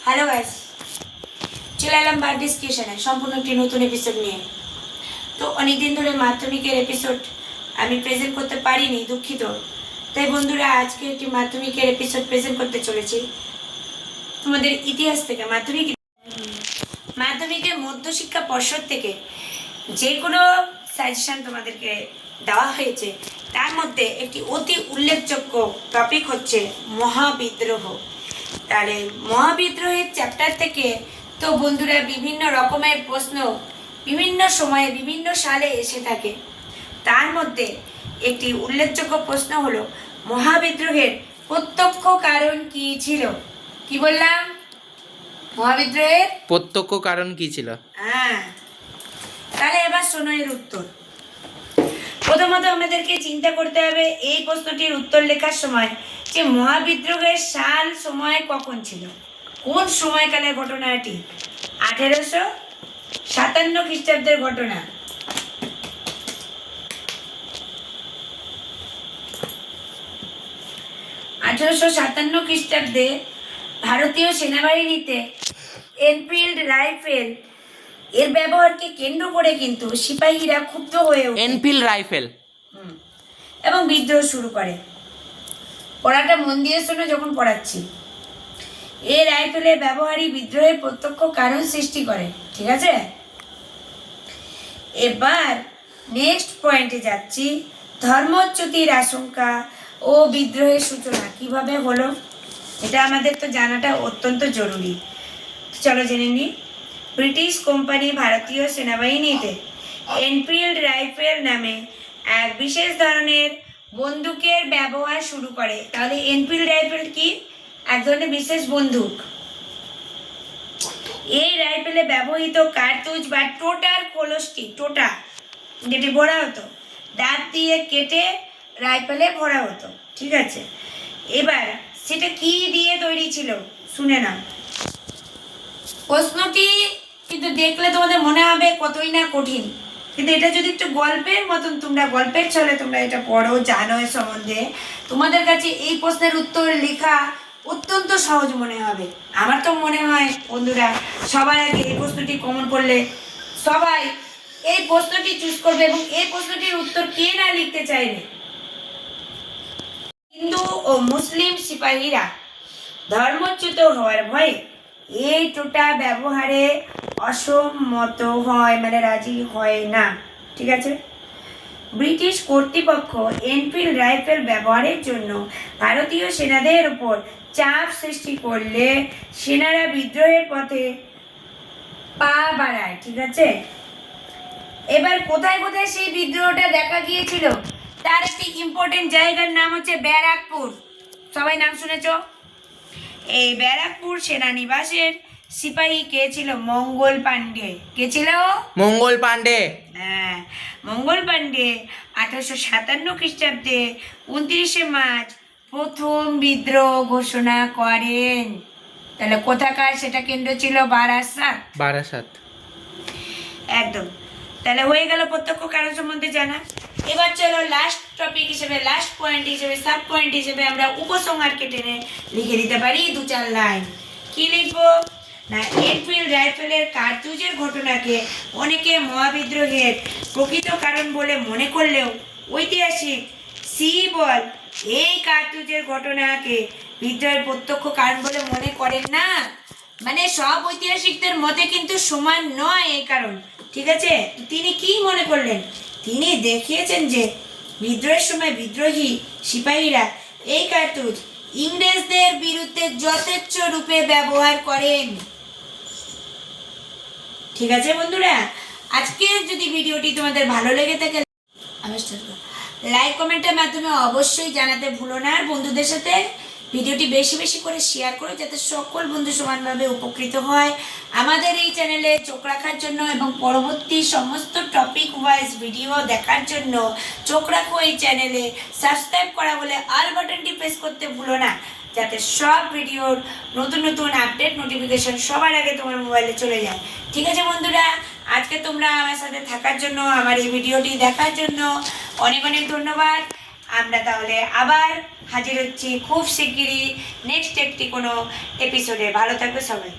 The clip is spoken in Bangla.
হ্যালো গাইস, চলে এলাম বার ডিসকাশনে সম্পূর্ণ একটি নতুন এপিসোড নিয়ে। তো অনেকদিন ধরে মাধ্যমিকের এপিসোড আমি প্রেজেন্ট করতে পারিনি, দুঃখিত। তাই বন্ধুরা, আজকে একটি মাধ্যমিকের এপিসোড প্রেজেন্ট করতে চলেছি তোমাদের ইতিহাস থেকে। মাধ্যমিকের মধ্যশিক্ষা পর্ষদ থেকে যে কোনো সাজেশন তোমাদেরকে দেওয়া হয়েছে, তার মধ্যে একটি অতি উল্লেখযোগ্য টপিক হচ্ছে মহাবিদ্রোহ। তাহলে মহাবিদ্রোহের চ্যাপ্টার থেকে তো বন্ধুরা বিভিন্ন রকমের প্রশ্ন বিভিন্ন সময়ে বিভিন্ন সালে এসে থাকে। তার মধ্যে একটি উল্লেখযোগ্য প্রশ্ন হলো মহাবিদ্রোহের প্রত্যক্ষ কারণ কি ছিল? কি বললাম? মহাবিদ্রোহের প্রত্যক্ষ কারণ কি ছিল? হ্যাঁ, তাহলে এবার শোনো এর উত্তর। প্রথমত আমাদেরকে চিন্তা করতে হবে এই প্রশ্নটির উত্তর লেখার সময় যে মহাবিদ্রোহের সাল সময় কখন ছিল, কোন সময়কালের ঘটনা এটি? 1857 খ্রিস্টাব্দের ঘটনা। খ্রিস্টাব্দে ভারতীয় সেনাবাহিনীতে এনফিল্ড রাইফেল এর ব্যবহারকে কেন্দ্র করে কিন্তু সিপাহীরা ক্ষুব্ধ হয়ে ওঠে এনফিল্ড রাইফেল এবং বিদ্রোহ শুরু করে। পড়াটা মন দিয়ে শোনো যখন পড়াচ্ছি। এই রাইফেলের ব্যবহারই বিদ্রোহের প্রত্যক্ষ কারণ সৃষ্টি করে, ঠিক আছে? এবার নেক্সট পয়েন্টে যাচ্ছি। ধর্মচ্যুতির আশঙ্কা ও বিদ্রোহের সূচনা কিভাবে হলো, এটা আমাদের তো জানাটা অত্যন্ত জরুরি। চলো জেনে নিই। ব্রিটিশ কোম্পানি ভারতীয় সেনাবাহিনীতে এনফিল্ড রাইফেল নামে এক বিশেষ ধরনের বন্দুকের ব্যবহার শুরু করে। তাহলে এনফিল্ড রাইফেল কি? এক ধরনের বিশেষ বন্দুক। এই রাইফেলে ব্যবহৃত কার্তুজ বা টোটার খোলসটি, টোটা যেটি ভরা হতো, দাঁত দিয়ে কেটে রাইফেলে ভরা হতো, ঠিক আছে? এবার সেটা কি দিয়ে তৈরি ছিল শুনে নাও। প্রশ্নটি কিন্তু দেখলে তোমাদের মনে হবে কতই না কঠিন, কিন্তু এটা যদি একটু গল্পের মতন তোমরা গল্পের ছলে তোমরা এটা পড়ো, জানো এর সম্বন্ধে, তোমাদের কাছে এই প্রশ্নের উত্তর লেখা অত্যন্ত সহজ মনে হবে। আমার তো মনে হয় বন্ধুরা, সবার আগে এই প্রশ্নটি কমন করলে সবাই এই প্রশ্নটি চুজ করবে এবং এই প্রশ্নটির উত্তর কে না লিখতে চাইবে। হিন্দু ও মুসলিম সিপাহীরা ধর্মচ্যুত হওয়ার ভয়ে এই টোটা ব্যবহারে অসম্মত হয়, মানে রাজি হয় না, ঠিক আছে? ব্রিটিশ কর্তৃপক্ষ এনফিল্ড রাইফেল ব্যবহারের জন্য ভারতীয় সেনাদের উপর চাপ সৃষ্টি করলে সেনারা বিদ্রোহের পথে পা বাড়ায়, ঠিক আছে? এবার কোথায় কোথায় সেই বিদ্রোহটা দেখা গিয়েছিল তার একটি ইম্পর্টেন্ট জায়গার নাম হচ্ছে ব্যারাকপুর। সবাই নাম শুনেছ? এই ব্যারাকপুর সেনানিবাসের সিপাহী কে ছিল? মঙ্গল পাণ্ডে। কে ছিল? মঙ্গল পাণ্ডে। হ্যাঁ, মঙ্গল পাণ্ডে 1857 খ্রিস্টাব্দে 29শে মার্চ প্রথম বিদ্রোহ ঘোষণা করেন। তাহলে কোথাকার সেটা কেন্দ্র ছিল? বারাসাত। একদম। তাহলে হয়ে গেল প্রত্যক্ষ কারণ সম্বন্ধে জানা। এবার চলো লাস্ট টপিক হিসেবে, লাস্ট পয়েন্ট হিসেবে, সাব পয়েন্ট হিসেবে আমরা উপসংহারকে টেনে লিখে দিতে পারি 2-4 লাইন। কি লিখবো না, এনফিল্ড রাইফেলের কার্তুজের ঘটনাকে অনেকে মহাবিদ্রোহের প্রকৃত কারণ বলে মনে করলেও ঐতিহাসিক সি বল এই কার্তুজের ঘটনাকে বিদ্রোহের প্রত্যক্ষ কারণ বলে মনে করেন না। মানে সব ঐতিহাসিকদের মতে কিন্তু সমান নয় এই কারণ, ঠিক আছে? তিনি কি মনে করলেন? তিনি দেখিয়েছেন যে বিদ্রোহের সময় বিদ্রোহী সিপাহীরা এই কার্তুজ ইংরেজদের বিরুদ্ধে যথেচ্ছ রূপে ব্যবহার করেন। ঠিক আছে বন্ধুরা, আজকে যদি ভিডিওটি তোমাদের ভালো লেগে থাকে লাইক কমেন্টের মাধ্যমে অবশ্যই জানাতে ভুলো না। আর বন্ধুদের সাথে ভিডিওটি বেশি বেশি করে শেয়ার করো যাতে সকল বন্ধু সমানভাবে উপকৃত হয়। আমাদের এই চ্যানেলে চোখ রাখার জন্য এবং পরবর্তী সমস্ত টপিক ওয়াইজ ভিডিও দেখার জন্য চোখ রাখো এই চ্যানেলে। সাবস্ক্রাইব করা বলে অল বাটনটি প্রেস করতে ভুলো না, যাতে সব ভিডিওর নতুন নতুন আপডেট নোটিফিকেশন সবার আগে তোমার মোবাইলে চলে যায়। ঠিক আছে বন্ধুরা, আজকে তোমরা আমার সাথে থাকার জন্য, আমার এই ভিডিওটি দেখার জন্য অনেক অনেক ধন্যবাদ। আমরা তাহলে আবার হাজির হচ্ছি খুব শিগগিরই নেক্সট একটি কোনো এপিসোডে। ভালো থাকবে সবাই।